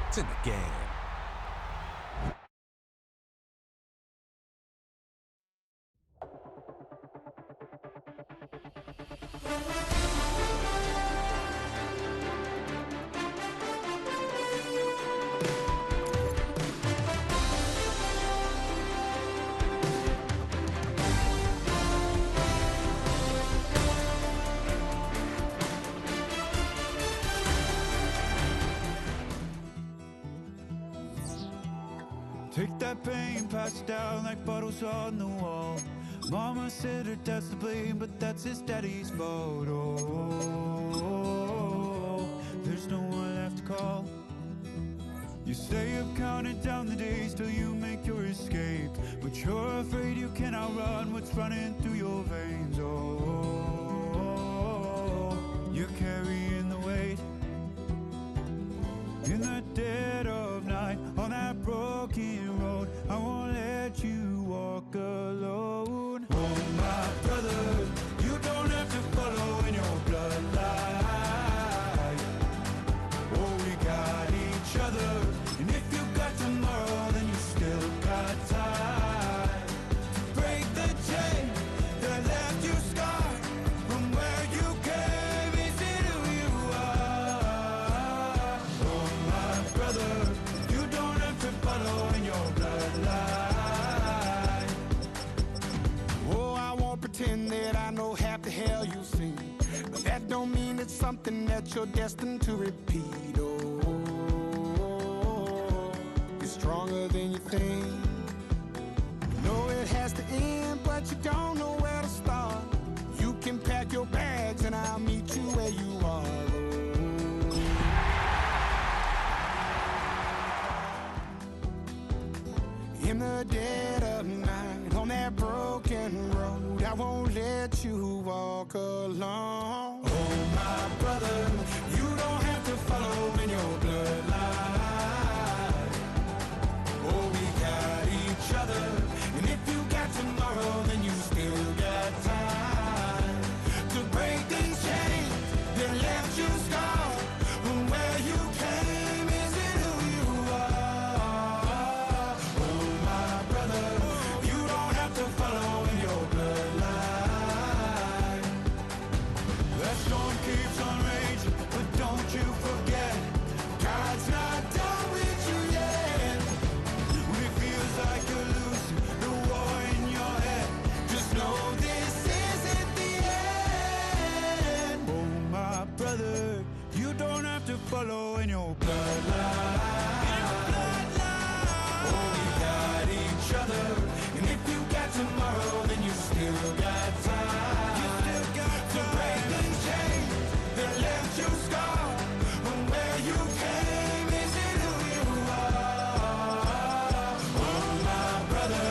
It's in the game. Take that pain, pass it down like bottles on the wall. Mama said her dad's to blame, but that's his daddy's fault. Oh, there's no one left to call. You stay up counting down the days till you make your escape, but you're afraid you cannot run what's running through your veins. Oh, you're carrying the weight in the dead of night on that broken road. I won't let you walk alone. Oh, my brother, you don't have to follow in your bloodline. Oh, we got each other, and if you got tomorrow, then you still got time to break the chain that left you scarred from where you came. Is it who you are? Oh, my brother, you don't have to follow in your bloodline. Oh, I won't pretend that I know half the hell you've seen, but that don't mean it's something that you're destined to repeat. Oh, you're stronger than you think. You know it has to end, but you don't know where to start. You can pack your bags and I'll meet you where you are. In the dead of night, on that broken road, I won't let you walk alone. Oh, my brother, you don't have to follow in your bloodline. Oh, we got each other, and if you got tomorrow, then you still got time to break these chains that left you scarred from where you came. Is it who you are? Oh, my brother, you don't have to follow in your bloodline. That storm keeps on raging, but don't you forget, God's not done with you yet. When it feels like you're losing the war in your head, just know this isn't the end. Oh, my brother, you don't have to follow in your bloodline. Oh, we got each other, and if you got tomorrow, then you still got time. You still got to break the chains that left you scarred from where you came. Is it who you are? Oh, my brother,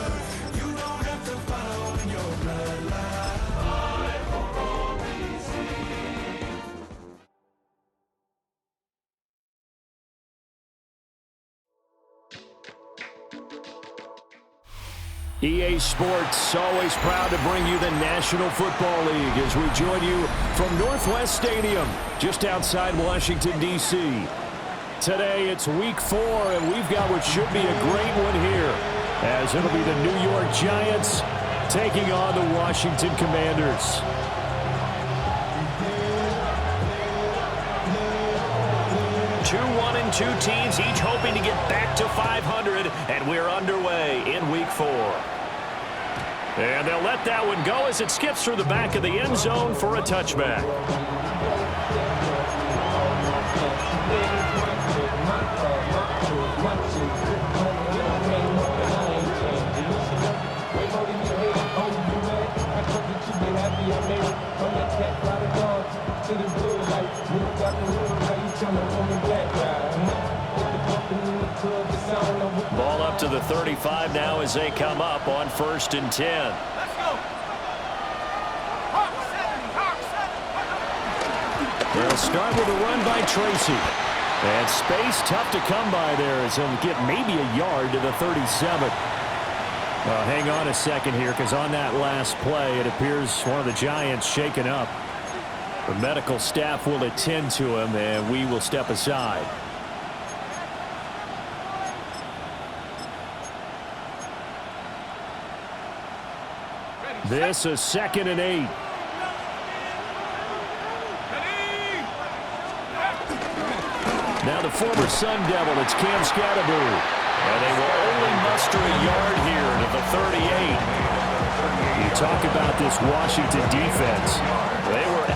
you don't have to follow in your bloodline. EA Sports, always proud to bring you the National Football League as we join you from Northwest Stadium, just outside Washington, D.C. Today, it's Week 4, and we've got what should be a great one here, as it'll be the New York Giants taking on the Washington Commanders. Two 1-2 teams, each hoping to get back to 500, and we're underway in Week 4. And they'll let that one go as it skips through the back of the end zone for a touchback. Ball up to the 35 now as they come up on 1st and 10. Let's go. They'll start with a run by Tracy. And space tough to come by there as he'll get maybe a yard to the 37. Hang on a second here, because on that last play, it appears one of the Giants shaken up. The medical staff will attend to him, and we will step aside. This is 2nd and 8. Now the former Sun Devil, it's Cam Scatterbury. And they will only muster a yard here to the 38. You talk about this Washington defense. They were...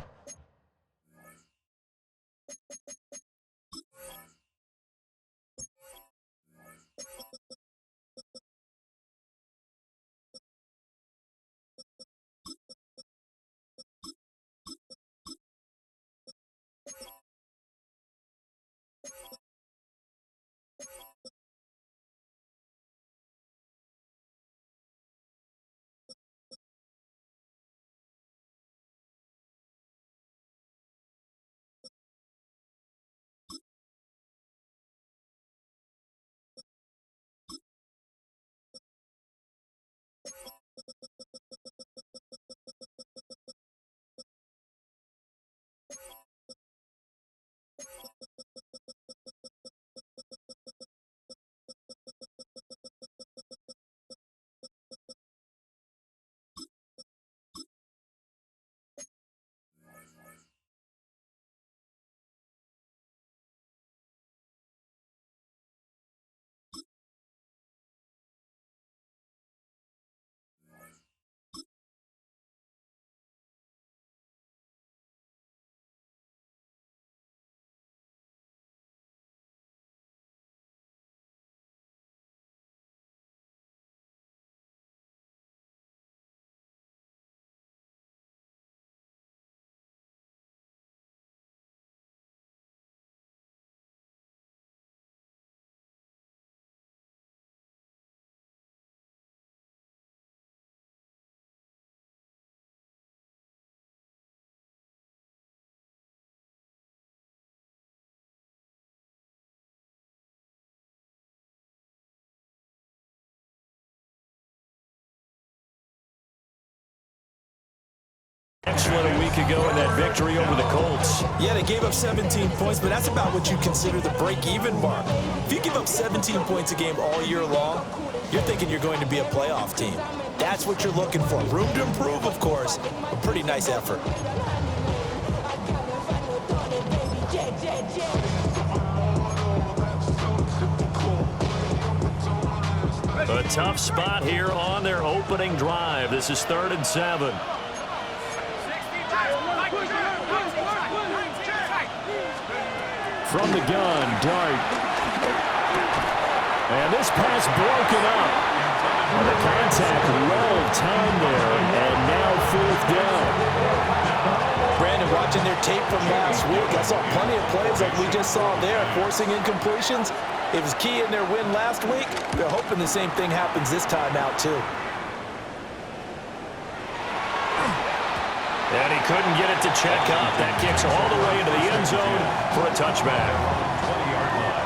Excellent a week ago in that victory over the Colts. Yeah, they gave up 17 points, but that's about what you consider the break-even mark. If you give up 17 points a game all year long, you're thinking you're going to be a playoff team. That's what you're looking for. Room to improve, of course. A pretty nice effort. A tough spot here on their opening drive. This is 3rd and 7. From the gun, Dart. And this pass broken up. The contact well timed there, and now 4th down. Brandon, watching their tape from last week, I saw plenty of plays like we just saw there, forcing incompletions. It was key in their win last week. They're hoping the same thing happens this time out, too. And he couldn't get it to check up. That kicks all the way into the end zone for a touchback. 20-yard line.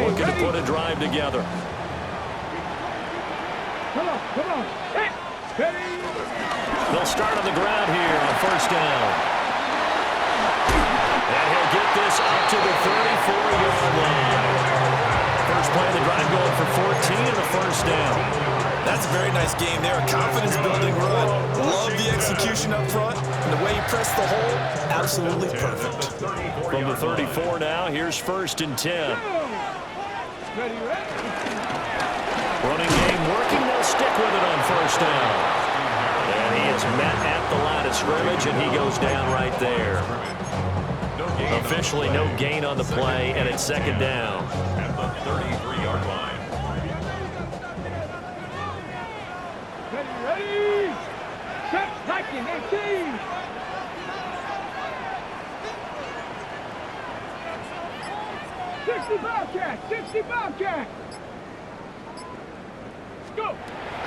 Looking to put a drive together. Come on. Hey. They'll start on the ground here on 1st down. And he'll get this up to the 34-yard line. First play of the drive going for 14 and a 1st down. That's a very nice game there. A confidence-building run. Love the execution up front. And the way he pressed the hole, absolutely perfect. From the 34 now, here's 1st and 10. Running game working. They'll stick with it on 1st down. And he is met at the line of scrimmage, and he goes down right there. Officially no gain on the play, and it's 2nd down. At the 33-yard line. Ready? Set, packing, 18. Sixty Bobcat. Let's go.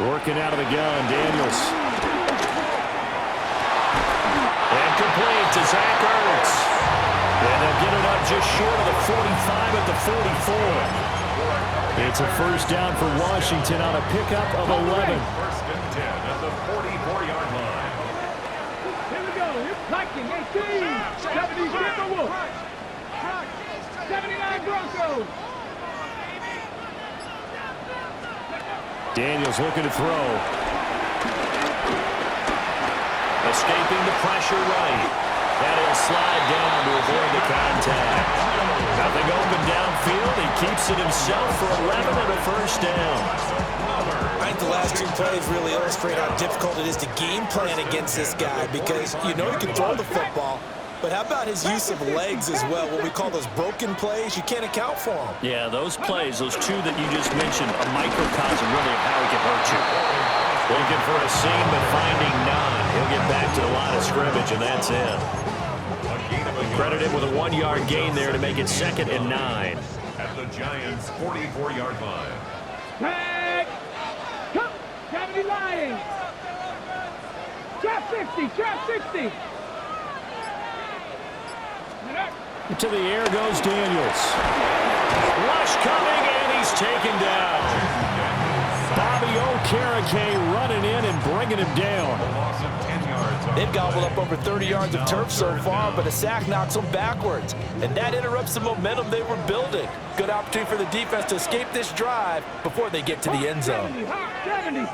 Working out of the gun, Daniels. And complete to Zach Ertz. And they'll get it up just short of the 45 at the 44. It's a 1st down for Washington on a pickup of 11. 1st and 10 at the 44-yard line. Here we go. Viking 18. 70 Timberwolves. 79 Broncos. Daniels looking to throw. Escaping the pressure right. And he'll slide down to avoid the contact. Nothing open downfield. He keeps it himself for 11 and a first down. I think the last two plays really illustrate how difficult it is to game plan against this guy because you know he can throw the football, but how about his use of legs as well? What we call those broken plays, you can't account for them. Yeah, those plays, those two that you just mentioned, a microcosm really of how he can hurt you. Looking for a seam, but finding none. He'll get back to the line of scrimmage, and that's it. Credited with a 1-yard gain there to make it 2nd and 9. At the Giants' 44-yard line. Tag. Come. 70 Lions. Trap 60. Trap 60. To the air goes Daniels. Rush coming, and he's taken down. Bobby Okereke running in and bringing him down. A loss of 10 yards. They've gobbled up over 30 yards of turf so far, but a sack knocks them backwards, and that interrupts the momentum they were building. Good opportunity for the defense to escape this drive before they get to the end zone. 70.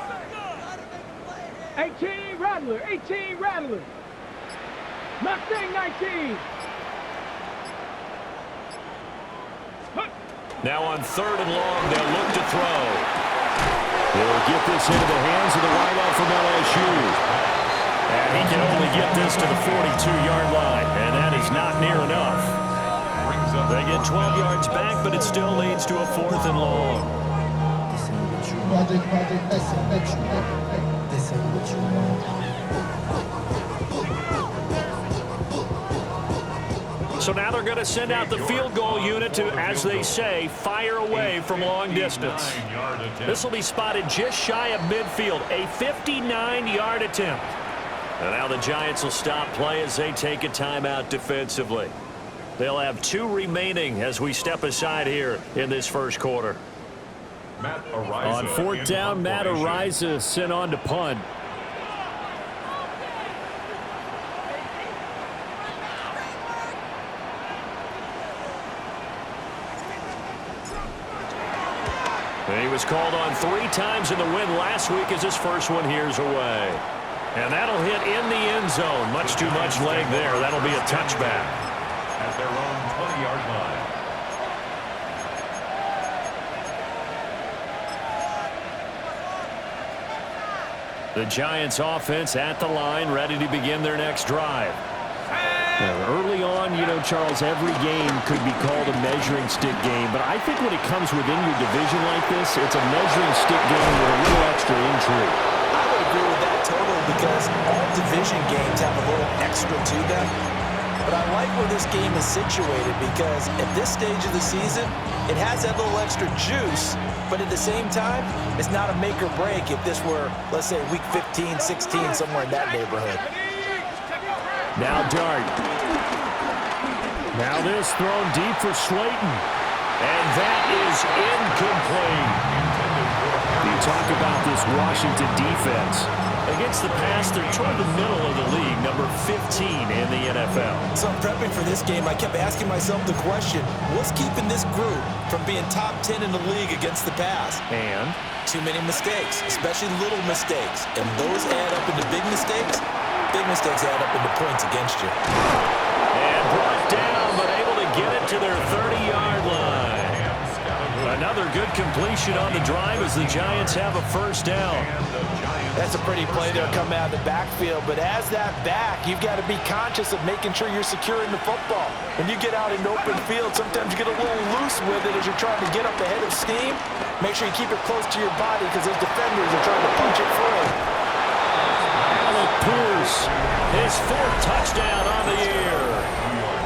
18 Rattler. 18 Rattler. Mustang 19. Now on 3rd and long, they'll look to throw. They'll get this into the hands of the wideout from LSU. And he can only get this to the 42-yard line, and that is not near enough. They get 12 yards back, but it still leads to a 4th and long. So now they're going to send out the field goal unit to, as they say, fire away from long distance. This will be spotted just shy of midfield, a 59-yard attempt. And now the Giants will stop play as they take a timeout defensively. They'll have 2 remaining as we step aside here in this first quarter. On 4th down, Matt Ariza sent on to punt. And he was called on 3 times in the win last week as his first one here's away. And that'll hit in the end zone. Much too much leg there. That'll be a touchback. At their own 20-yard line. The Giants offense at the line, ready to begin their next drive. Now, early on, you know, Charles, every game could be called a measuring stick game, but I think when it comes within your division like this, it's a measuring stick game with a little extra intrigue. I would agree with that totally because all division games have a little extra to them. But I like where this game is situated because at this stage of the season, it has that little extra juice, but at the same time, it's not a make or break if this were, let's say, week 15, 16, somewhere in that neighborhood. Now Dart. Now this thrown deep for Slayton. And that is incomplete. You talk about this Washington defense. Against the pass, they're toward the middle of the league, number 15 in the NFL. So prepping for this game, I kept asking myself the question, what's keeping this group from being top 10 in the league against the pass? And too many mistakes, especially little mistakes. And those add up into big mistakes. Big mistakes add up into points against you. And brought down, but able to get it to their 30-yard line. Another good completion on the drive as the Giants have a first down. That's a pretty play there coming out of the backfield, but as that back, you've got to be conscious of making sure you're securing the football. When you get out in open field, sometimes you get a little loose with it as you're trying to get up ahead of steam. Make sure you keep it close to your body because those defenders are trying to punch it free. Pierce, his 4th touchdown on the year.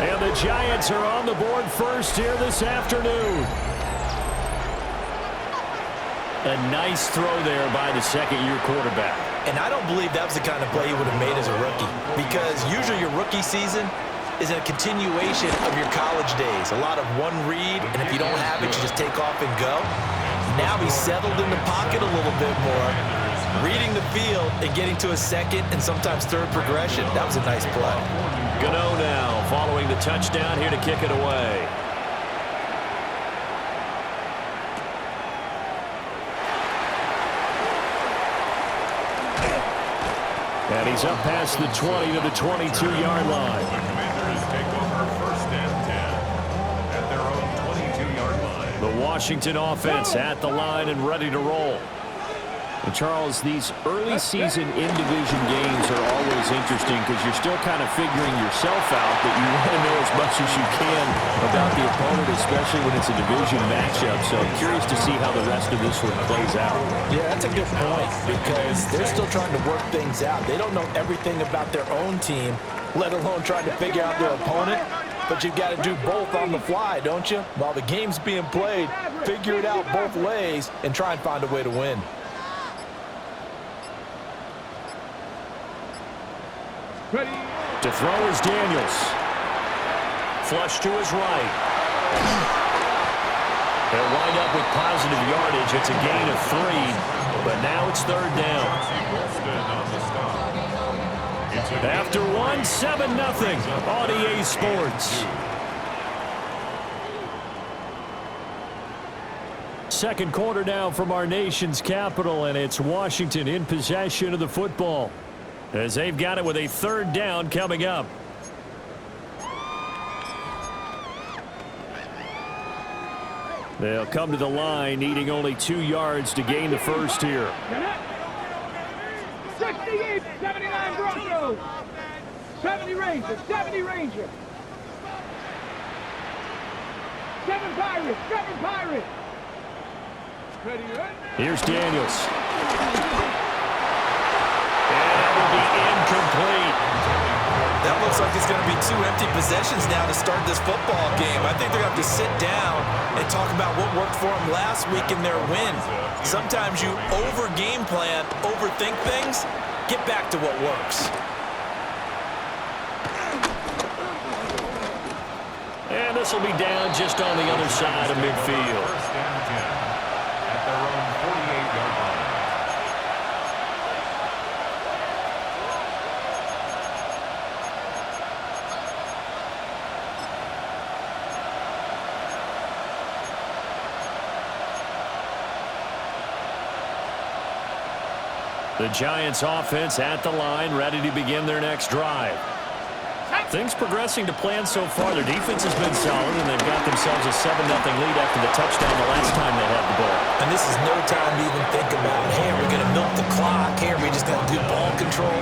And the Giants are on the board first here this afternoon. A nice throw there by the second-year quarterback. And I don't believe that was the kind of play he would have made as a rookie because usually your rookie season is a continuation of your college days. A lot of one read, and if you don't have it, you just take off and go. Now he's settled in the pocket a little bit more. Reading the field and getting to a second and sometimes third progression. That was a nice play. Gano now following the touchdown here to kick it away. And he's up past the 20 to the 22-yard line. The Commanders take over 1st and 10 at their own 22-yard line. The Washington offense at the line and ready to roll. And Charles, these early season in-division games are always interesting because you're still kind of figuring yourself out, but you want to know as much as you can about the opponent, especially when it's a division matchup. So I'm curious to see how the rest of this one plays out. Yeah, that's a good point because they're still trying to work things out. They don't know everything about their own team, let alone trying to figure out their opponent. But you've got to do both on the fly, don't you? While the game's being played, figure it out both ways and try and find a way to win. Ready. To throw is Daniels. Flush to his right. They'll wind up with positive yardage. It's a gain of 3, but now it's 3rd down. After 1, 7-0 on EA Sports. Second quarter now from our nation's capital, and it's Washington in possession of the football, as they've got it with a 3rd down coming up. They'll come to the line, needing only 2 yards to gain the first here. 68, 79 Broncos. 70 Rangers, 70 Rangers. 7 Pirates, 7 Pirates. Ready, right? Here's Daniels. Be incomplete. That looks like it's going to be 2 empty possessions now to start this football game. I think they're going to have to sit down and talk about what worked for them last week in their win. Sometimes you over-game plan, overthink things. Get back to what works. And this will be down just on the other side of midfield. 1st and 10 at their own 48-yard line. The Giants offense at the line, ready to begin their next drive. Things progressing to plan so far. Their defense has been solid, and they've got themselves a 7-0 lead after the touchdown the last time they had the ball. And this is no time to even think about, hey, are we going to milk the clock? Hey, are we just going to do ball control?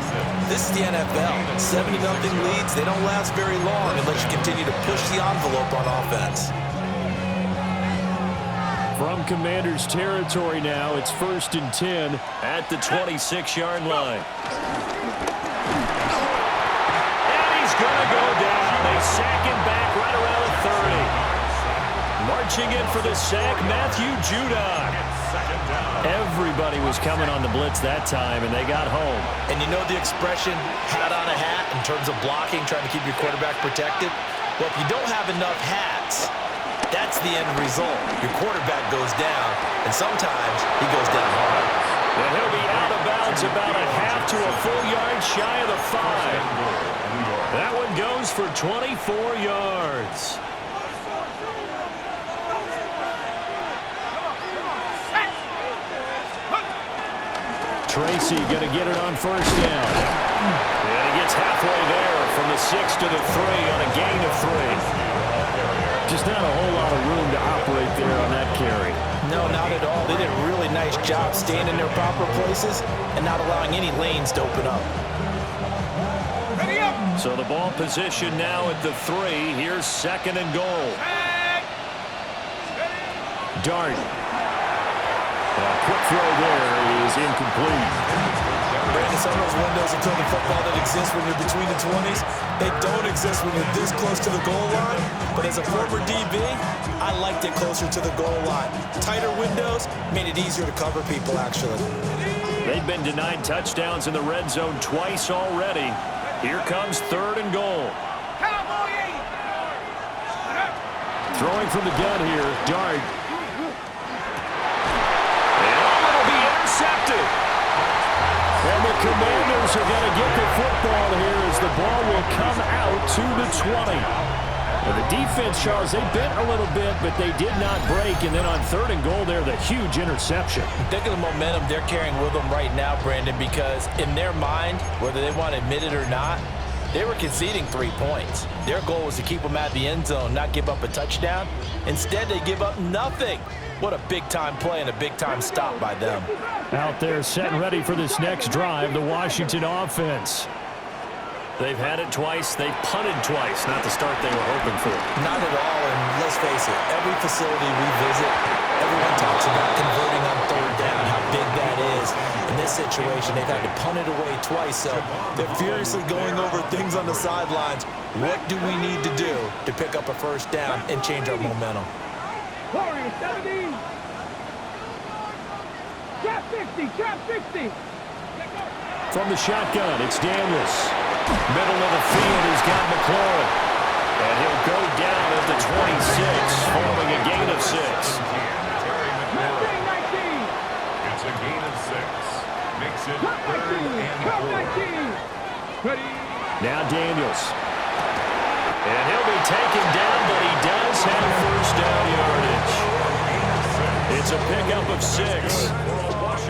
This is the NFL. 70-0 leads, they don't last very long unless you continue to push the envelope on offense. From Commanders territory now, it's 1st and 10 at the 26-yard line. And he's going to go down. They sack him back right around the 30. Marching in for the sack, Matthew Judon. Everybody was coming on the blitz that time, and they got home. And you know the expression, hat on a hat, in terms of blocking, trying to keep your quarterback protected? Well, if you don't have enough hats, that's the end result. Your quarterback goes down, and sometimes he goes down hard. And he'll be out of bounds about a half to a full yard shy of the 5. That one goes for 24 yards. Tracy going to get it on 1st down. And he gets halfway there from the 6 to the 3 on a gain of 3. Just not a whole lot of room to operate there on that carry. No, not at all. They did a really nice job staying in their proper places and not allowing any lanes to open up. Ready up. So the ball position now at the 3. Here's 2nd and goal. Dart. A quick throw there is incomplete. Brandon, some of those windows until the football that exists when you're between the 20s, they don't exist when you're this close to the goal line. But as a former DB, I liked it closer to the goal line. Tighter windows made it easier to cover people, actually. They've been denied touchdowns in the red zone twice already. Here comes 3rd and goal. Throwing from the gun here, Dart. And it'll be intercepted. Commanders are going to get the football here as the ball will come out to the 20. Well, the defense, Charles, they bent a little bit, but they did not break. And then on 3rd and goal there, the huge interception. Think of the momentum they're carrying with them right now, Brandon, because in their mind, whether they want to admit it or not, they were conceding 3 points. Their goal was to keep them at the end zone, not give up a touchdown. Instead, they give up nothing. What a big-time play and a big-time stop by them. Out there set and ready for this next drive, the Washington offense. They've had it twice. They've punted twice. Not the start they were hoping for. Not at all, and let's face it, every facility we visit, everyone talks about converting on 3rd down, how big that is. In this situation, they've had to punt it away twice, so they're furiously going over things on the sidelines. What do we need to do to pick up a 1st down and change our momentum? Warriors 70. Trap 60, trap 60. From the shotgun, it's Daniels. Middle of the field, he's got McLaurin. And he'll go down at the 26, following a gain of 6. It's a gain of 6. Makes it 3rd and 4. Now Daniels. And he'll be taken down, but he does have 1st down yardage. It's a pickup of 6. I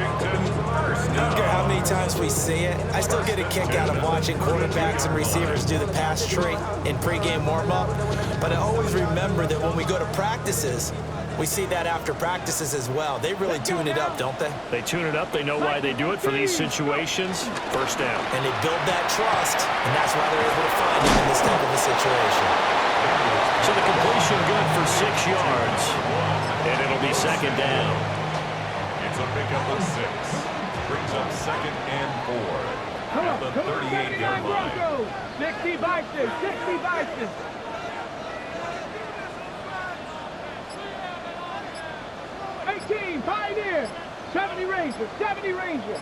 don't care how many times we see it, I still get a kick out of watching quarterbacks and receivers do the pass tree in pregame warm-up. But I always remember that when we go to practices, we see that after practices as well. They really tune it up, don't they? They tune it up. They know why they do it for these situations. 1st down. And they build that trust, and that's why they're able to find it in this type of a situation. So the completion good for 6 yards. And it'll be 2nd down. It's a pickup of 6. Brings up 2nd and 4. At the 38-yard line. 60 Bison, 60 Bison. 18 Pioneer, 70 Ranger, 70 Ranger.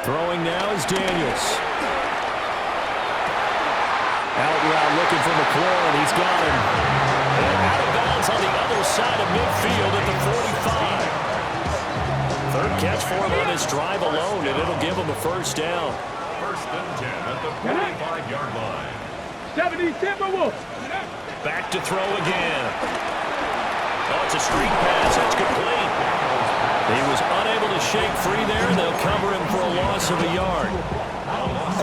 Throwing now is Daniels. Out route looking for McLaurin. He's got him. And out of bounds on the other side of midfield at the 45. 3rd catch for him on this drive alone, and it'll give him a 1st down. 1st and 10 at the 45-yard line. 70 Timberwolves. Back to throw again. Oh, it's a streak pass. That's complete. He was unable to shake free there. They'll cover him for a loss of a yard.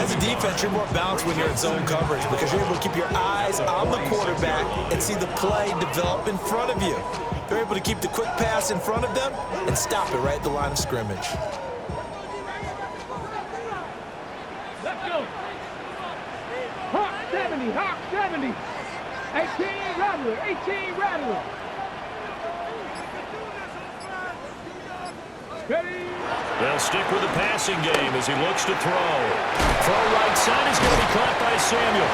As a defense, you're more balanced when you're in zone coverage because you're able to keep your eyes on the quarterback and see the play develop in front of you. They're able to keep the quick pass in front of them and stop it right at the line of scrimmage. Let's go. Hawk 70, Hawk 70. 18 Rattler, 18 Rattler. Ready. They'll stick with the passing game as he looks to throw. Throw right side is going to be caught by Samuel.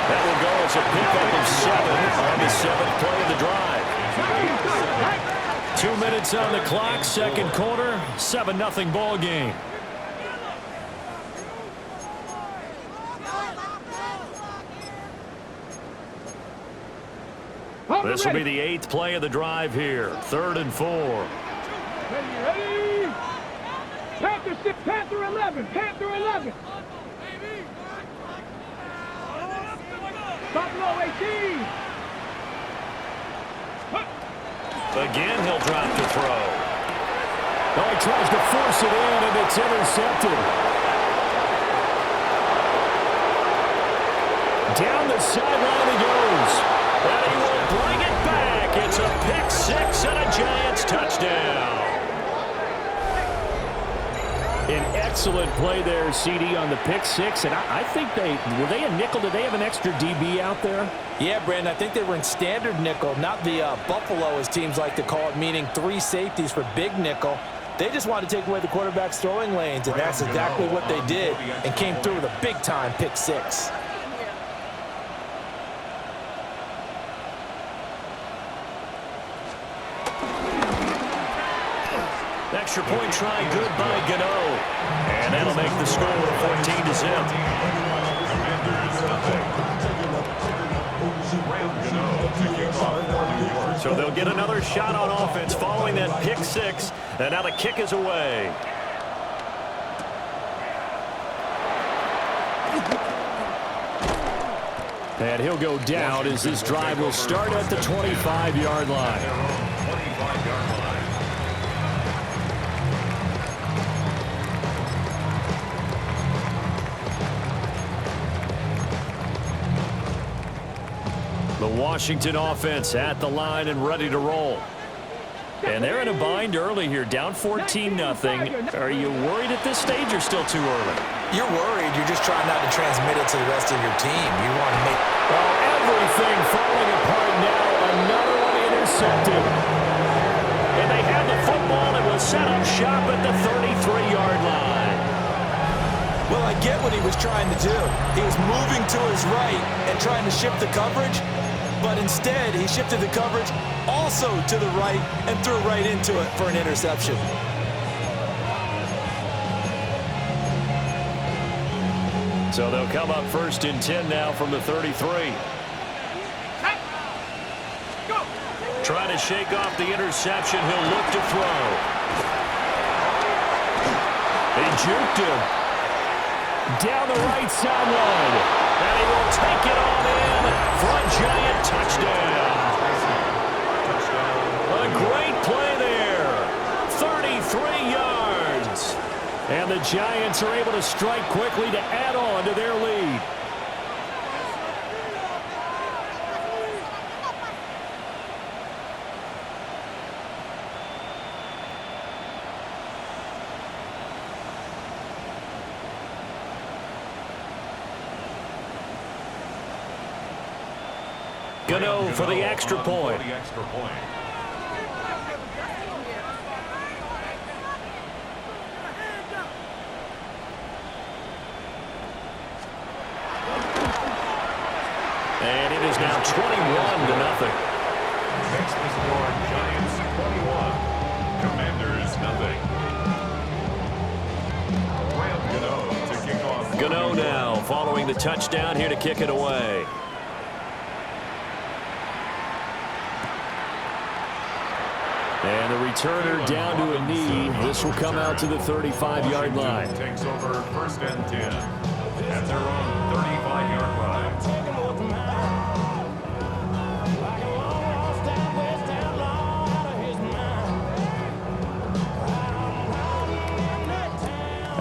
That will go as a pickup of 7 on the 7th play of the drive. 2 minutes on the clock, 2nd quarter, 7-0 ball game. This will be the 8th play of the drive here. 3rd and 4. Ready. Panther 6, Panther 11, Panther 11. Buffalo 18. Again, he'll drop to throw. Oh, he tries to force it in, and it's intercepted. Down the sideline he goes. And he will bring it back. It's a pick 6 and a Giants touchdown. An excellent play there, CD, on the pick 6. And I think were they a nickel? Did they have an extra DB out there? Yeah, Brandon, I think they were in standard nickel, not the Buffalo, as teams like to call it, meaning 3 safeties for big nickel. They just wanted to take away the quarterback's throwing lanes, and that's exactly what they did and came through with a big-time pick 6. Extra point try good by Gano. And that'll make the score 14-0. So they'll get another shot on offense following that pick 6. And now the kick is away. And he'll go down as this drive will start at the 25-yard line. 25-yard line. The Washington offense at the line and ready to roll. And they're in a bind early here, down 14-0. Are you worried at this stage or still too early? You're worried. You're just trying not to transmit it to the rest of your team. You want to make... Well, everything falling apart now. Another one intercepted. And they have the football and will set up shop at the 33-yard line. Well, I get what he was trying to do. He was moving to his right and trying to shift the coverage, but instead he shifted the coverage also to the right and threw right into it for an interception. So they'll come up 1st and 10 now from the 33. Trying to shake off the interception. He'll look to throw. They juked him. Down the right sideline. And he will take it on in for a giant touchdown. A great play there. 33 yards. And the Giants are able to strike quickly to add on to their lead. Gano for the extra point. And it is now 21-0. Next the score, Giants 21, Commanders nothing. Gano to kick off. Gano now following the touchdown here to kick it away. And the returner down to a knee. This will come out to the 35-yard line. Takes over 1st and 10 at their own 35-yard line.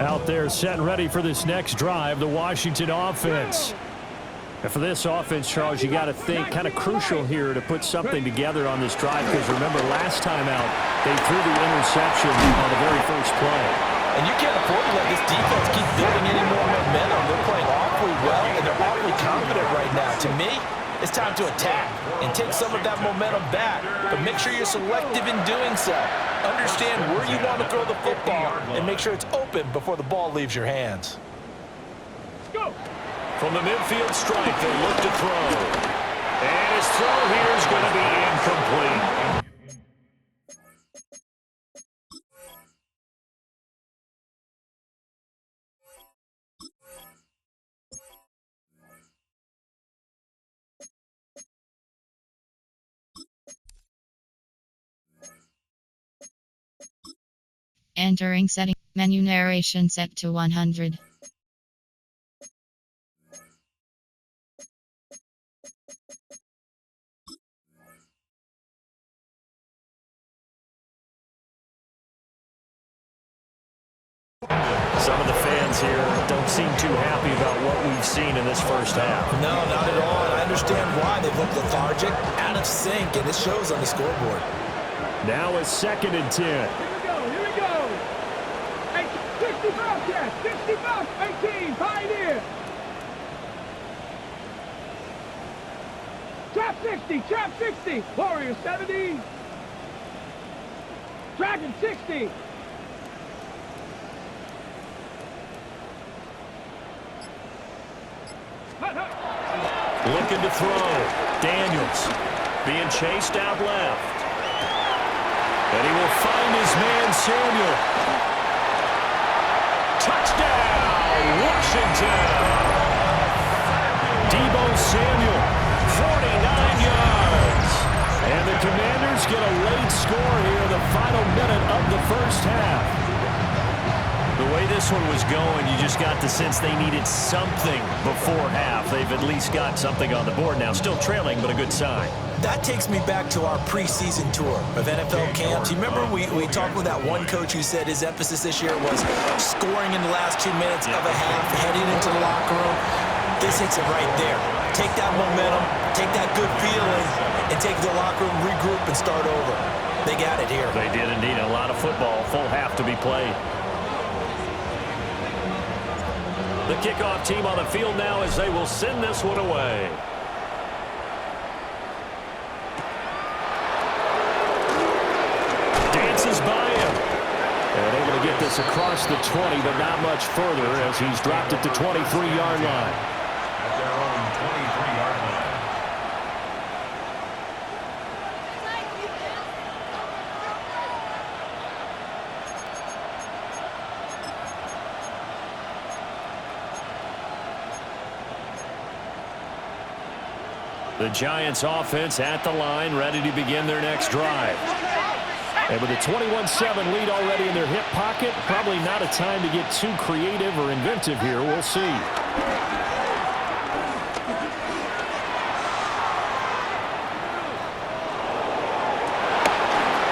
Out there set and ready for this next drive, the Washington offense. And for this offense, Charles, you got to think kind of crucial here to put something together on this drive, because remember last time out they threw the interception on the very first play. And you can't afford to let this defense keep building any more momentum. They're playing awfully well, and they're awfully confident right now. To me, it's time to attack and take some of that momentum back. But make sure you're selective in doing so. Understand where you want to throw the football and make sure it's open before the ball leaves your hands. Go! From the midfield stripe, they look to throw. And his throw here is going to be incomplete. Entering setting. Menu narration set to 100. Some of the fans here don't seem too happy about what we've seen in this first half. No, not at all. And I understand why. They've looked lethargic, out of sync, and it shows on the scoreboard. Now it's 2nd and 10. Here we go. Hey, 60 Bobcats, 60 Bob, 18, Pioneer. Trap 60, Warriors 70. Dragon 60. Looking to throw. Daniels being chased out left. And he will find his man, Samuel. Touchdown, Washington. Deebo Samuel, 49 yards. And the Commanders get a late score here in the final minute of the first half. The The way this one was going, you just got the sense they needed something before half. They've at least got something on the board now. Still trailing, but a good sign. That takes me back to our preseason tour of NFL camps. You remember we talked with that one coach who said his emphasis this year was scoring in the last 2 minutes of a half, heading into the locker room. This hits it right there. Take that momentum, take that good feeling, and take the locker room, regroup, and start over. They got it here. They did indeed. A lot of football, full half to be played. The kickoff team on the field now as they will send this one away. Dances by him. And able to get this across the 20, but not much further as he's dropped it to 23-yard line. At their own 23-yard line. The Giants offense at the line, ready to begin their next drive. And with a 21-7 lead already in their hip pocket, probably not a time to get too creative or inventive here. We'll see.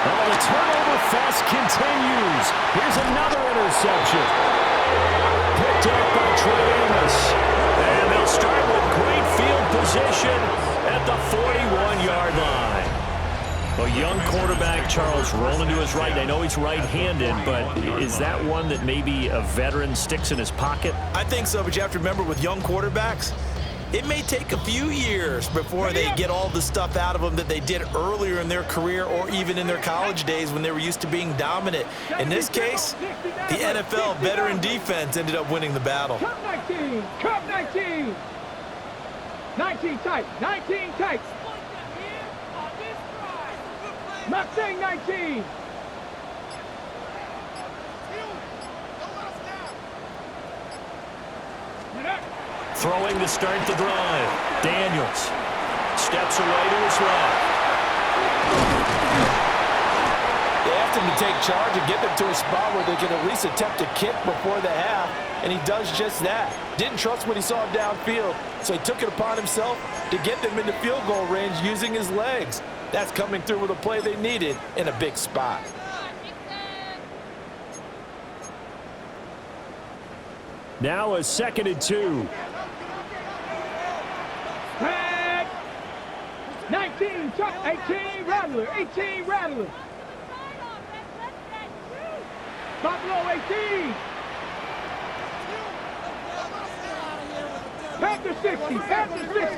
Oh, the turnover fest continues. Here's another interception. Picked up by Trey Amos. And they'll start with great field position at the 41-yard line. A young quarterback, Charles, rolling to his right. I know he's right-handed, but is that one that maybe a veteran sticks in his pocket? I think so, but you have to remember with young quarterbacks, it may take a few years before they get all the stuff out of them that they did earlier in their career or even in their college days when they were used to being dominant. In this case, the NFL veteran defense ended up winning the battle. Cup 19, Cup 19. 19 tight, 19 tight. Not saying 19. Throwing to start the drive. Daniels steps away to his left. They asked him to take charge and get them to a spot where they can at least attempt a kick before the half, and he does just that. Didn't trust what he saw downfield, so he took it upon himself to get them into field goal range using his legs. That's coming through with a play they needed in a big spot. Now a 2nd and 2. 19, 18, Rattler, 18, Rattler. Buffalo, 18. Panther 60, Panther 60.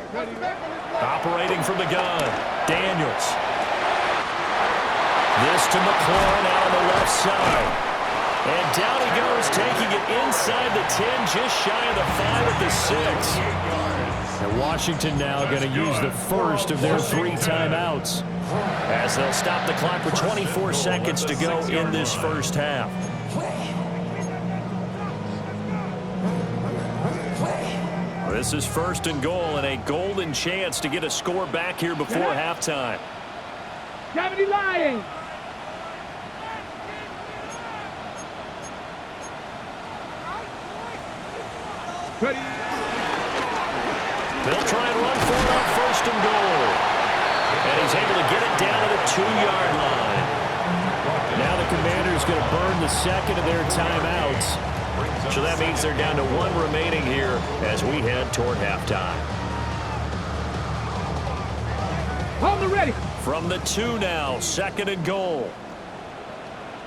Operating from the gun. Daniels. This to McLaurin out on the left side. And down he goes, taking it inside the 10, just shy of the 5 at the 6. And Washington now going to use the first of their 3 timeouts as they'll stop the clock with 24 seconds to go in this first half. This is 1st and goal and a golden chance to get a score back here before halftime. 70 Lions. Ready. They'll try and run for it on 1st and goal. And he's able to get it down to the 2-yard line. Now the Commanders going to burn the 2nd of their timeouts. So that means they're down to 1 remaining here as we head toward halftime. On the ready. From the 2 now, 2nd and goal.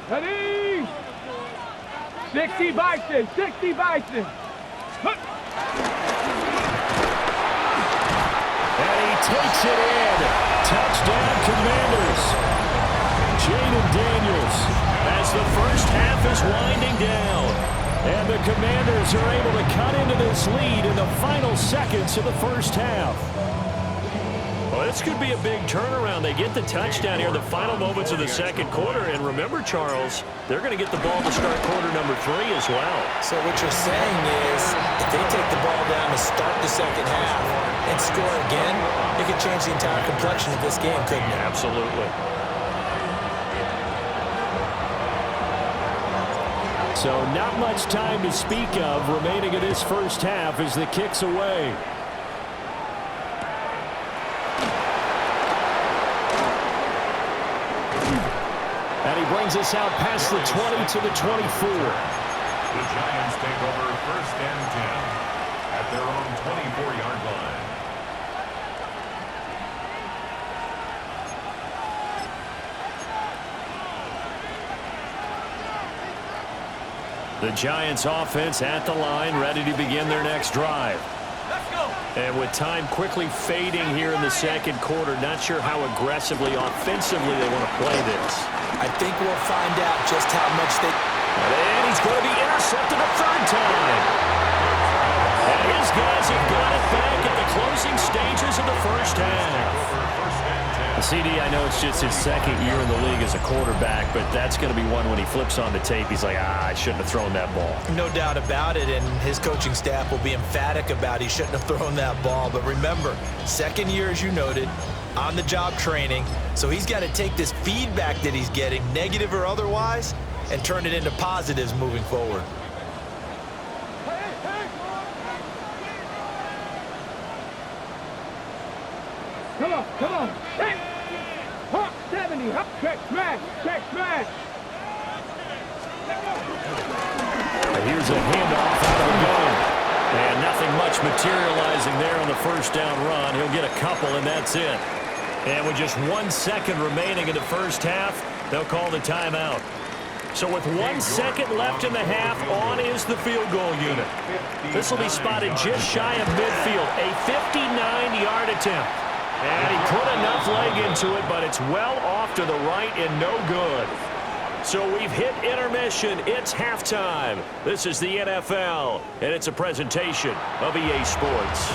Ready. 60 Bison, 60 Bison. And he takes it in. Touchdown, Commanders. Jaden Daniels as the first half is winding down. And the Commanders are able to cut into this lead in the final seconds of the first half. Well, this could be a big turnaround. They get the touchdown here in the final moments of the 2nd quarter. And remember, Charles, they're going to get the ball to start quarter number 3 as well. So what you're saying is if they take the ball down to start the 2nd half and score again, it could change the entire complexion of this game, couldn't it? Absolutely. So not much time to speak of remaining in this first half as the kick's away. And he brings us out past the 20 to the 24. The Giants take over 1st and 10 at their own 24-yard line. The Giants offense at the line, ready to begin their next drive. Let's go. And with time quickly fading here in the second quarter, not sure how aggressively, offensively they want to play this. I think we'll find out just how much they... And he's going to be intercepted a third time. And his guys have got it back at the closing stages of the first half. CD, I know it's just his second year in the league as a quarterback, but that's going to be one when he flips on the tape, he's like, I shouldn't have thrown that ball. No doubt about it, and his coaching staff will be emphatic about he shouldn't have thrown that ball. But remember, second year, as you noted, on-the-job training, so he's got to take this feedback that he's getting, negative or otherwise, and turn it into positives moving forward. Come on, come on. Hey! Hop 70, hop, check, smash, check, smash. Here's a handoff out of the gun. And nothing much materializing there on the first down run. He'll get a couple, and that's it. And with just 1 second remaining in the first half, they'll call the timeout. So with 1 second left in the half, on is the field goal unit. This will be spotted just shy of midfield, a 59-yard attempt. And he put enough leg into it, but it's well off to the right and no good. So we've hit intermission. It's halftime. This is the NFL, and it's a presentation of EA Sports.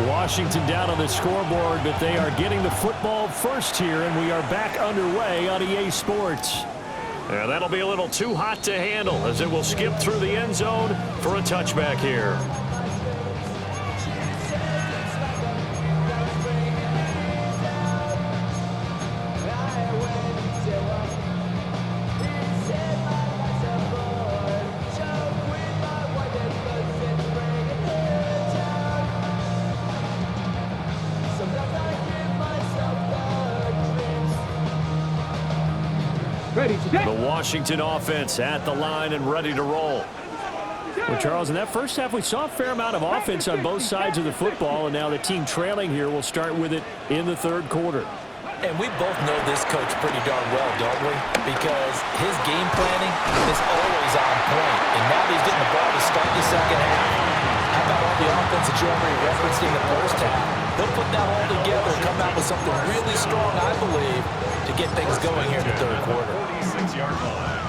Washington down on the scoreboard, but they are getting the football first here, and we are back underway on EA Sports. And that'll be a little too hot to handle as it will skip through the end zone for a touchback here. The Washington offense at the line and ready to roll. Well, Charles, in that first half, we saw a fair amount of offense on both sides of the football, and now the team trailing here will start with it in the third quarter. And we both know this coach pretty darn well, don't we? Because his game planning is always on point. And now he's getting the ball to start the second half. How about all the offense that you already referenced in the first half? They'll put that all together, come out with something really strong, I believe, to get things going here in the third quarter. 46-yard line.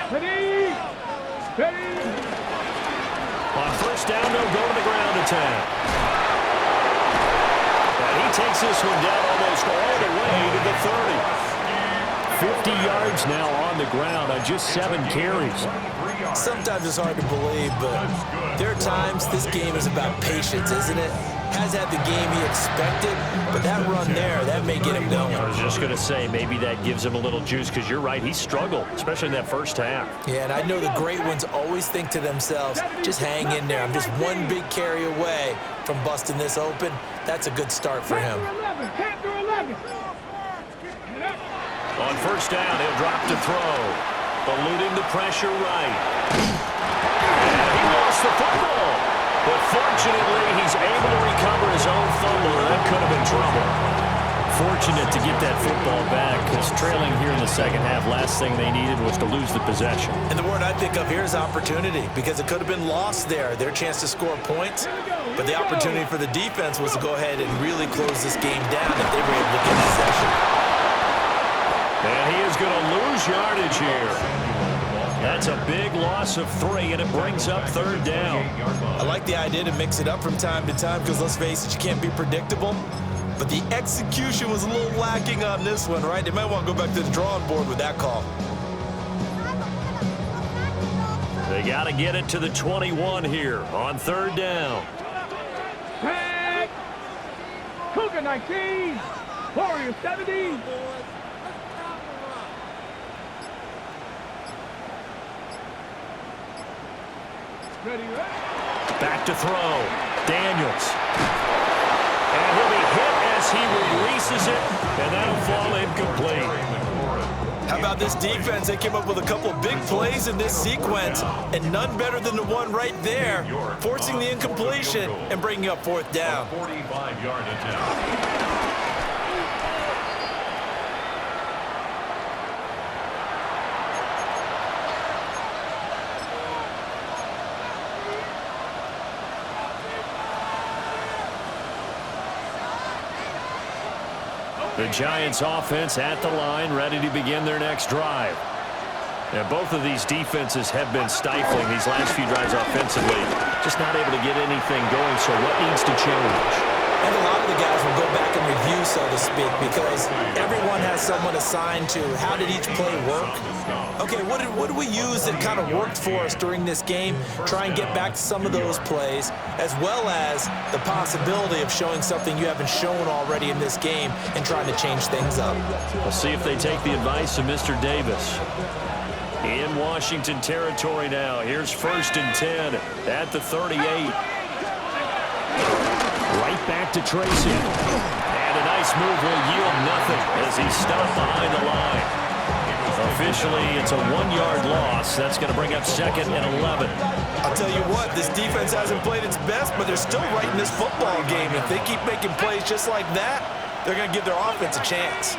Ready! Ready! On first down, they'll go to the ground attack. And he takes this one down almost all the way to the 30. 50 yards now on the ground on just 7 carries. Sometimes it's hard to believe, but there are times this game is about patience, isn't it? Has had the game he expected, but that run there, that may get him going. I was just going to say, maybe that gives him a little juice, because you're right, he struggled, especially in that first half. Yeah, and I know the great ones always think to themselves, just hang in there. I'm just one big carry away from busting this open. That's a good start for him. On first down, he'll drop to throw, eluding the pressure right. And he lost the football. But fortunately, he's able to recover his own fumble, and that could have been trouble. Fortunate to get that football back, because trailing here in the second half, last thing they needed was to lose the possession. And the word I think of here is opportunity, because it could have been lost there, their chance to score points. But the opportunity for the defense was to go ahead and really close this game down if they were able to get possession. And he is going to lose yardage here. That's a big loss of 3, and it brings up third down. I like the idea to mix it up from time to time because, let's face it, you can't be predictable. But the execution was a little lacking on this one, right? They might want to go back to the drawing board with that call. got to get it to the 21 here on third down. Tag. Cougar 19. Warrior 70. Ready. Back to throw. Daniels. And he'll be hit as he releases it, and that'll fall incomplete. How about this defense? They came up with a couple of big plays in this sequence, and none better than the one right there, forcing the incompletion and bringing up fourth down. 45-yard attempt. The Giants offense at the line, ready to begin their next drive. And both of these defenses have been stifling these last few drives offensively. Just not able to get anything going, so what needs to change? And a lot of the guys will go back and review, so to speak, because everyone has someone assigned to how did each play work. Okay, what did we use that kind of worked for us during this game? Try and get back to some of those plays, as well as the possibility of showing something you haven't shown already in this game and trying to change things up. We'll see if they take the advice of Mr. Davis. In Washington territory now. Here's 1st and 10 at the 38. Right back to Tracy. And a nice move will yield nothing as he's stopped behind the line. Officially, it's a 1-yard loss. That's going to bring up 2nd and 11. I'll tell you what, this defense hasn't played its best, but they're still right in this football game. If they keep making plays just like that, they're going to give their offense a chance.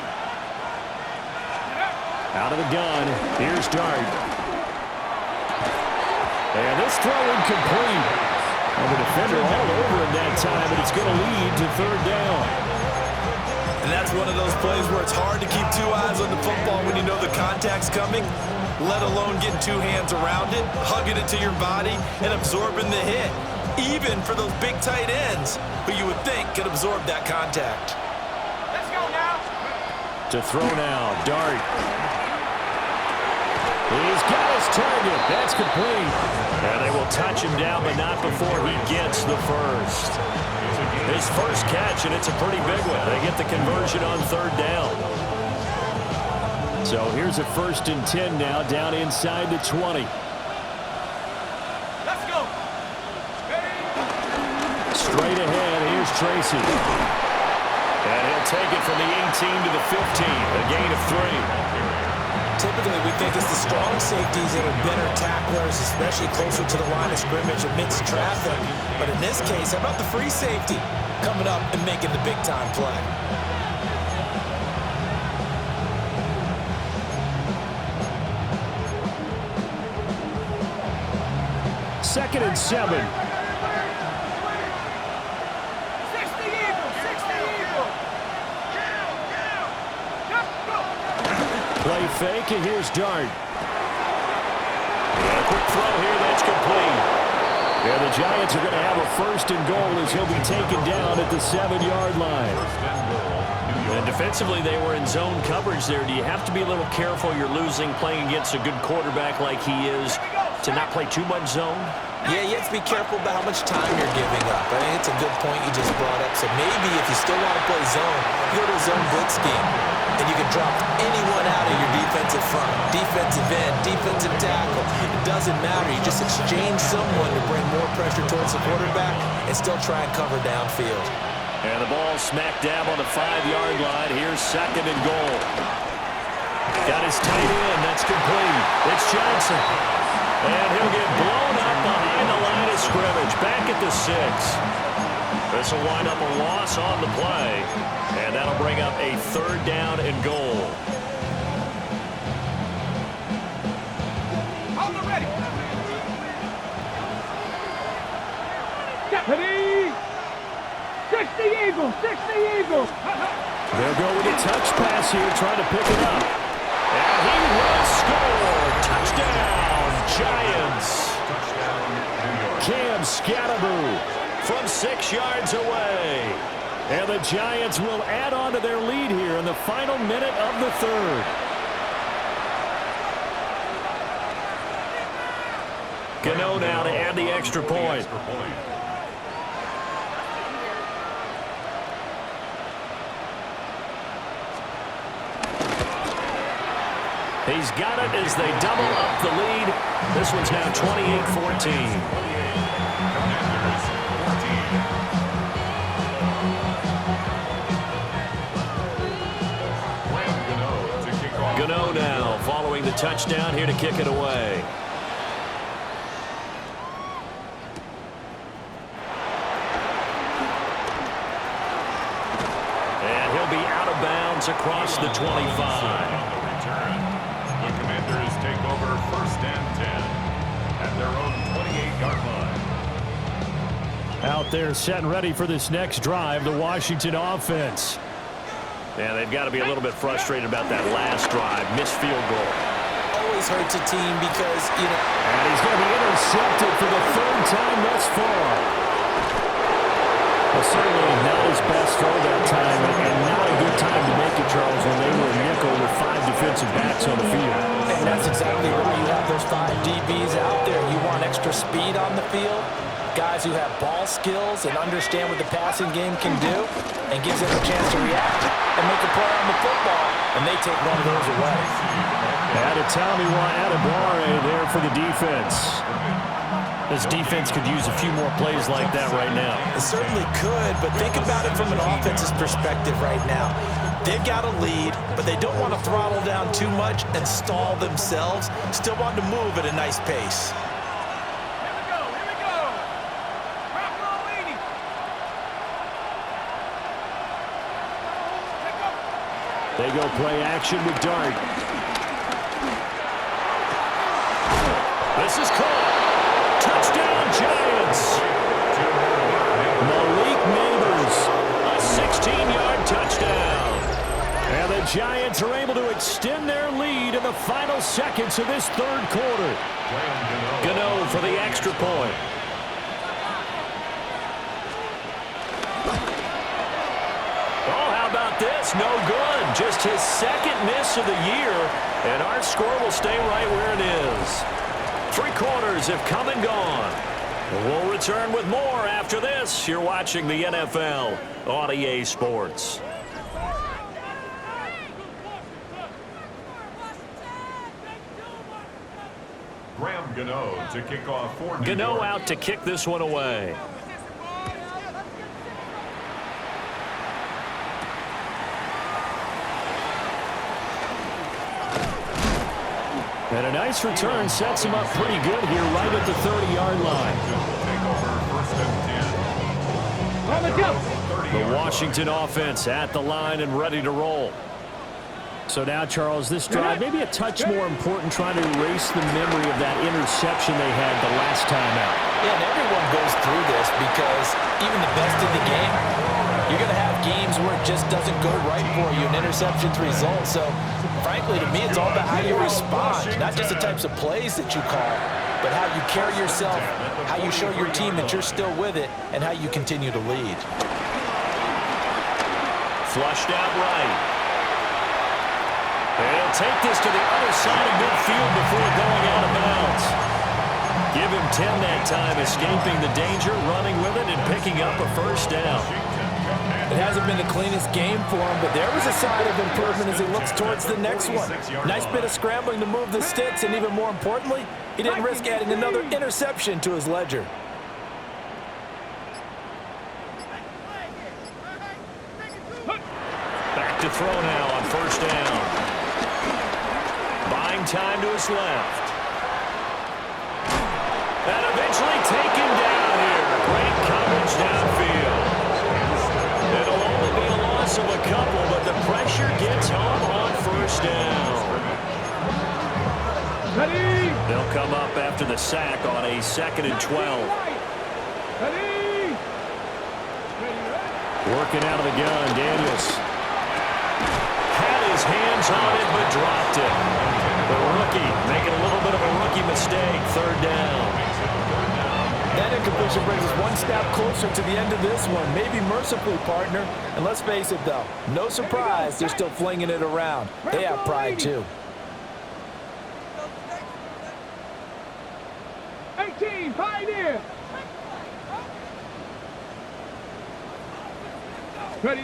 Out of the gun, here's Dart. And this throw incomplete. And the defender all over him that time, but it's going to lead to 3rd down. And that's one of those plays where it's hard to keep two eyes on the football when you know the contact's coming, let alone getting two hands around it, hugging it to your body, and absorbing the hit, even for those big tight ends who you would think could absorb that contact. Let's go now. To throw now, Dart. He's got his target. That's complete. And they will touch him down, but not before he gets the first. His first catch, and it's a pretty big one. They get the conversion on 3rd down. So here's a 1st and 10 now, down inside the 20. Let's go. Straight ahead, here's Tracy. And he'll take it from the 18 to the 15, a gain of 3. Typically, we think it's the strong safeties that are better tacklers, especially closer to the line of scrimmage amidst traffic. But in this case, how about the free safety coming up and making the big-time play? Second and 7. 60 Eagles, 60 Eagles. Play fake, and here's Dart. And a quick throw here, that's complete. And the Giants are going to have a 1st and goal as he'll be taken down at the 7-yard line. And defensively, they were in zone coverage there. Do you have to be a little careful? You're losing, playing against a good quarterback like he is, to not play too much zone? Yeah, you have to be careful about how much time you're giving up. I think it's a good point you just brought up. So maybe if you still want to play zone, you go to a zone blitz scheme. And you can drop anyone out of your defensive front, defensive end, defensive tackle. It doesn't matter. You just exchange someone to bring more pressure towards the quarterback and still try and cover downfield. And the ball smack dab on the 5-yard line. Here's 2nd and goal. Got his tight end. That's complete. It's Johnson. And he'll get blown up behind the line of scrimmage. Back at the 6. This will wind up a loss on the play. And that'll bring up a 3rd down and goal. Hold it ready. Deputy. 60 Eagles, 60 Eagles. They'll go with a touch pass here, trying to pick it up. And he will score. Touchdown, Giants. Cam Scatteroo from 6 yards away. And the Giants will add on to their lead here in the final minute of the 3rd. Gano now to add the extra point. He's got it as they double up the lead. This one's now 28-14. Gano now following the touchdown here to kick it away. And he'll be out of bounds across the 25. The Commanders take over 1st and 10 at their own 28-yard line. Out there set and ready for this next drive, the Washington offense. Yeah, they've got to be a little bit frustrated about that last drive, missed field goal. Always hurts a team because, you know. And he's going to be intercepted for the 3rd time thus far. Well, certainly not his best throw that time, and not a good time to make it, Charles, when they were nickel with 5 defensive backs on the field. And that's exactly right. You have those 5 DBs out there. You want extra speed on the field. Guys who have ball skills and understand what the passing game can do, and gives them a chance to react and make a play on the football, and they take one of those away. Adetomiwa Adebawore there for the defense. This defense could use a few more plays like that right now. It certainly could, but think about it from an offense's perspective right now. They've got a lead, but they don't want to throttle down too much and stall themselves. Still want to move at a nice pace. They go play action with Dart. This is caught. Touchdown, Giants. Malik Neighbors, a 16-yard touchdown. And the Giants are able to extend their lead in the final seconds of this 3rd quarter. Gano for the extra point. Oh, how about this? No good. Just his 2nd miss of the year, and our score will stay right where it is. 3 quarters have come and gone. We'll return with more after this. You're watching the NFL on EA Sports. Graham Gano to kick off for New Gano York. out to kick this one away. And a nice return sets him up pretty good here right at the 30-yard line. Take over 1st and 10. The Washington offense at the line and ready to roll. So now, Charles, this drive maybe a touch more important, trying to erase the memory of that interception they had the last time out. Yeah, and everyone goes through this because even the best in the game, you're going to have games where it just doesn't go right for you, and interceptions result. So, frankly, to me, it's all about how you respond, not just the types of plays that you call, but how you carry yourself, how you show your team that you're still with it, and how you continue to lead. Flushed out right. He'll take this to the other side of midfield before going out of bounds. Give him 10 that time, escaping the danger, running with it, and picking up a 1st down. It hasn't been the cleanest game for him, but there was a sign of improvement as he looks towards the next one. Nice bit of scrambling to move the sticks, and even more importantly, he didn't risk adding another interception to his ledger. Back to throw now on 1st down. Buying time to his left. And eventually taken down here. Great coverage downfield. It'll only be a loss of a couple, but the pressure gets home on 1st down. They'll come up after the sack on a 2nd and 12. Working out of the gun, Daniels. Had his hands on it, but dropped it. The rookie making a little bit of a rookie mistake. 3rd down. That incompletion brings us one step closer to the end of this one. Maybe mercifully, partner. And let's face it, though, no surprise, they're still flinging it around. They have pride, too. 14, Pioneer. Ready.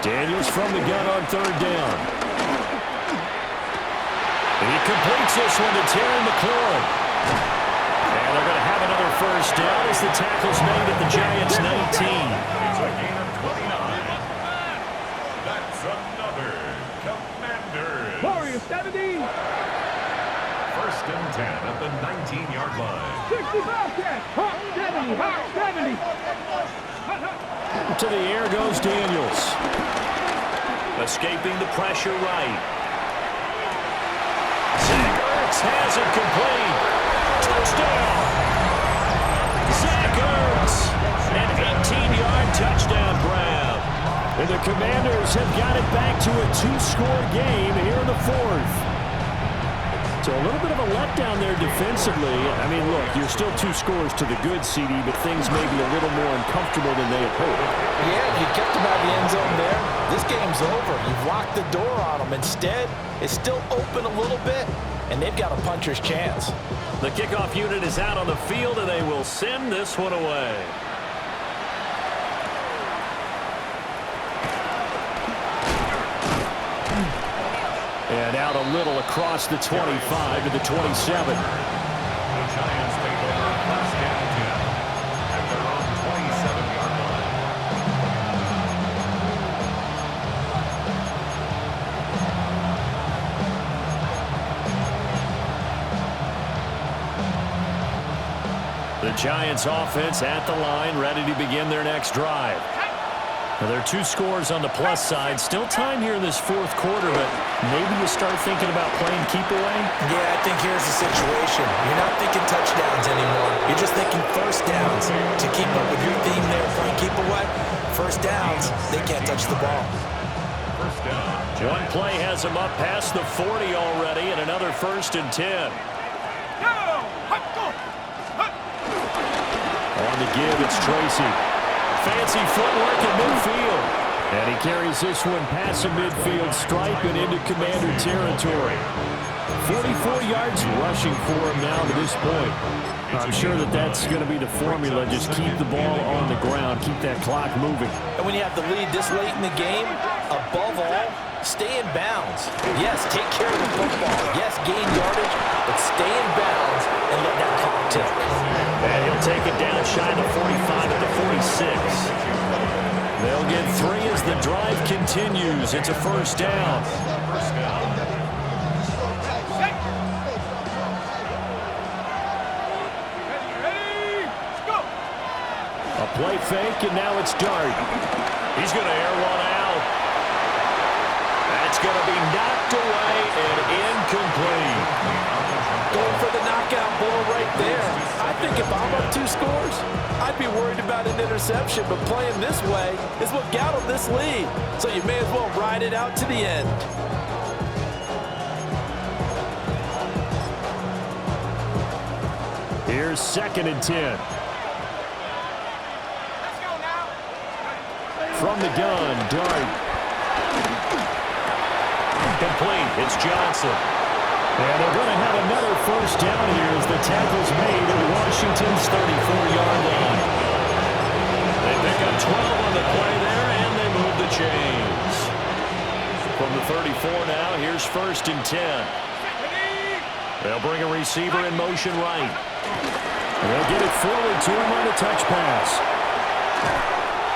Daniels from the gun on third down. He completes this one to Terry McLaurin. And they're going to have another first down as the tackle's made at the Giants' 19. It's a gain of 29. That's another Commanders. Warriors 70. First and 10 at the 19-yard line. 60 Bobcats. Hawk 70. Hawk 70. To the air goes Daniels. Escaping the pressure right. Zach Ertz has it complete. Touchdown. Zach Ertz. An 18-yard touchdown grab. And the Commanders have got it back to a two-score game here in the fourth. So a little bit of a letdown there defensively. I mean, look, you're still 2 scores to the good, CD, but things may be a little more uncomfortable than they had hoped. Yeah, you kept them out of the end zone there. This game's over. You've locked the door on them. Instead, it's still open a little bit, and they've got a puncher's chance. The kickoff unit is out on the field, and they will send this one away. And out a little across the 25 to the 27. The Giants take over first and 10 at their own 27-yard line. The Giants offense at the line, ready to begin their next drive. Now, there are 2 scores on the plus side. Still time here in this fourth quarter, but maybe you start thinking about playing keep away? Yeah, I think here's the situation. You're not thinking touchdowns anymore. You're just thinking first downs. To keep up with your theme there, playing keep away, first downs, they can't touch the ball. First down. One play has them up past the 40 already, and another first and 10. On the give, it's Tracy. Fancy footwork in midfield. And he carries this one past the midfield stripe and into Commander territory. 44 yards rushing for him now to this point. I'm sure that that's going to be the formula. Just keep the ball on the ground. Keep that clock moving. And when you have the lead this late in the game, above all, stay in bounds. Yes, take care of the football. Yes, gain yardage, but stay in bounds and let that clock tick. And he'll take it down shy of the 45 at the 46. They'll get 3 as the drive continues. It's a first down. First down. A play fake, and now it's Dart. He's going to air one out. That's going to be knocked away and incomplete. Going for the knockout blow right there. I think if I'm up 2 scores, I'd be worried about an interception, but playing this way is what got them this lead. So you may as well ride it out to the end. Here's 2nd and 10. From the gun, Dart. Complete. It's Johnson. And they're going to have another first down here as the tackle's made at Washington's 34-yard line. They pick up 12 on the play there, and they move the chains. From the 34 now, here's 1st and 10. They'll bring a receiver in motion right. And they'll get it forward to him on the touch pass.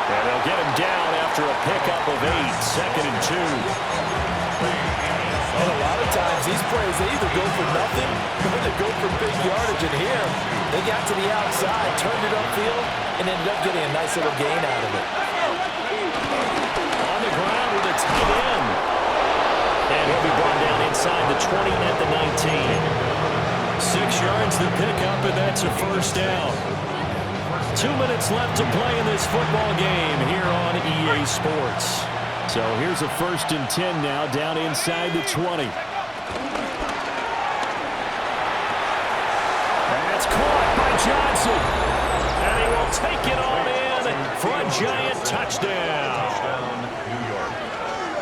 And they'll get him down after a pickup of 8, 2nd and 2. And a lot of times, these plays, they either go for nothing or they go for big yardage. And here, they got to the outside, turned it upfield, and ended up getting a nice little gain out of it. On the ground with a tight end. And he'll be brought down inside the 20 at the 19. 6 yards the pickup, and that's a first down. 2 minutes left to play in this football game here on EA Sports. So here's a 1st and 10 now, down inside the 20. That's caught by Johnson. And he will take it on in for a Giant touchdown. New York.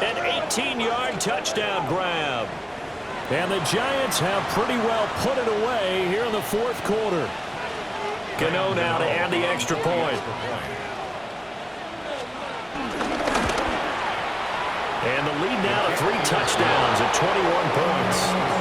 An 18-yard touchdown grab. And the Giants have pretty well put it away here in the fourth quarter. Gano now to add the extra point. And the lead now to 3 touchdowns at 21 points.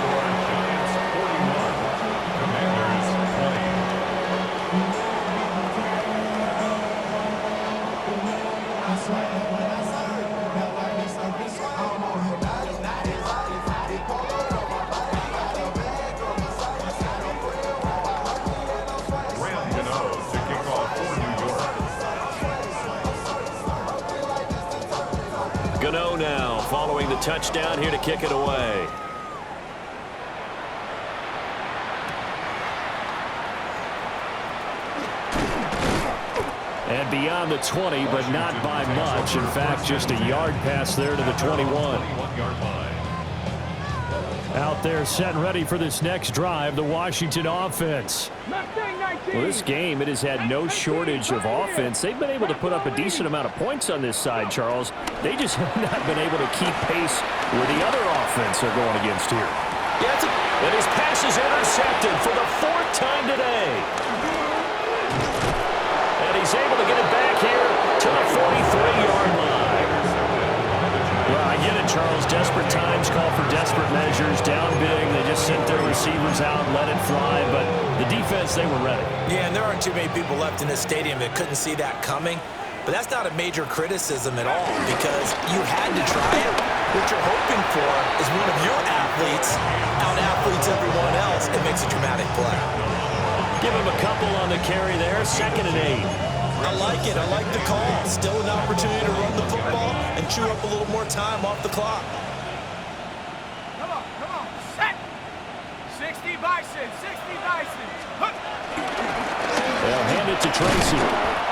Gano now following the touchdown here to kick it away. And beyond the 20, but not by much. In fact, just a yard pass there to the 21. Out there set and ready for this next drive, the Washington offense. Well, this game, it has had no shortage of offense. They've been able to put up a decent amount of points on this side, Charles. They just have not been able to keep pace with the other offense they're going against here. And his pass is intercepted for the 4th time today. And he's able to get it back here to the 43-yard line. Well, I get it, Charles. Desperate times call for desperate measures. Down big, they just sent their receivers out and let it fly. But the defense, they were ready. Yeah, and there aren't too many people left in this stadium that couldn't see that coming. But that's not a major criticism at all because you had to try it. What you're hoping for is one of your athletes out-athletes everyone else and makes a dramatic play. Give him a couple on the carry there. 2nd and 8. I like it. I like the call. Still an opportunity to run the football and chew up a little more time off the clock. Come on, set. 60 Bison, 60 Bison. They'll hand it to Tracy.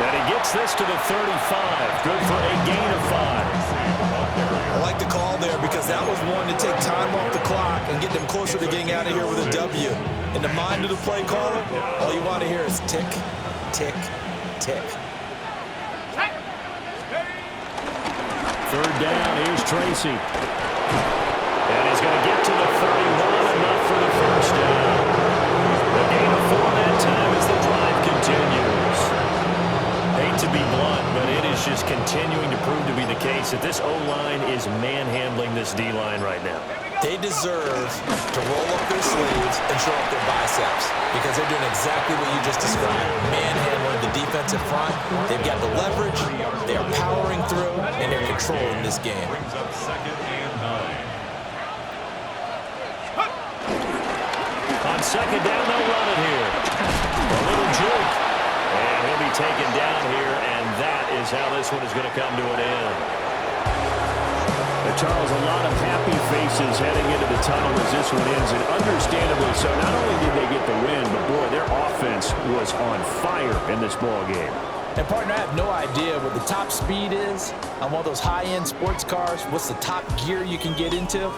And he gets this to the 35. Good for a gain of 5. I like the call there because that was one to take time off the clock and get them closer to getting out of here with a W. In the mind of the play caller, all you want to hear is tick, tick, tick. 3rd down, here's Tracy. And he's going to get to the 31, enough for the 1st down. The gain of 4 that time as the drive continues. Hate to be blunt, but it is just continuing to prove to be the case that this O-line is manhandling this D-line right now. They deserve to roll up their sleeves and show up their biceps because they're doing exactly what you just described. Manhandling the defensive front. They've got the leverage. They are powering through, and they're controlling this game. Brings up 2nd and 9. On 2nd down, they'll run it here. A little juke. And he'll be taken down here, and that is how this one is going to come to an end. Charles, a lot of happy faces heading into the tunnel as this one ends, and understandably so. Not only did they get the win, but boy, their offense was on fire in this ball game. And partner, I have no idea what the top speed is on one of those high-end sports cars. What's the top gear you can get into?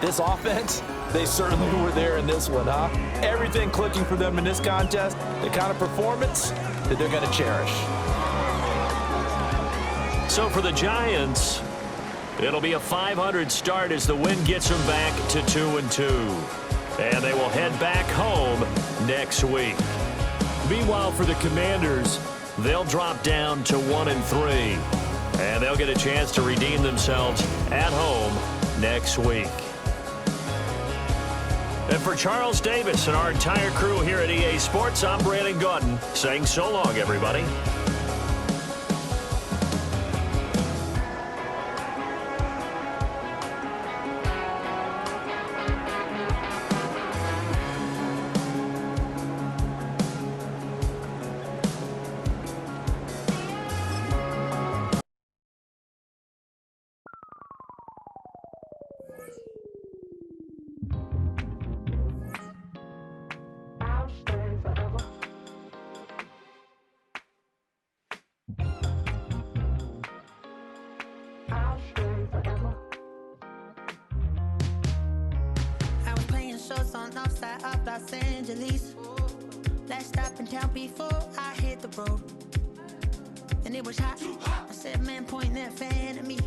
This offense, they certainly were there in this one, huh? Everything clicking for them in this contest, the kind of performance that they're going to cherish. So for the Giants, it'll be a 500 start as the win gets them back to 2-2. And they will head back home next week. Meanwhile, for the Commanders, they'll drop down to 1-3. And they'll get a chance to redeem themselves at home next week. And for Charles Davis and our entire crew here at EA Sports, I'm Brandon Gaudin saying so long, everybody. Los Angeles. Last stop in town before I hit the road. And it was hot. I said, man, point that fan at me.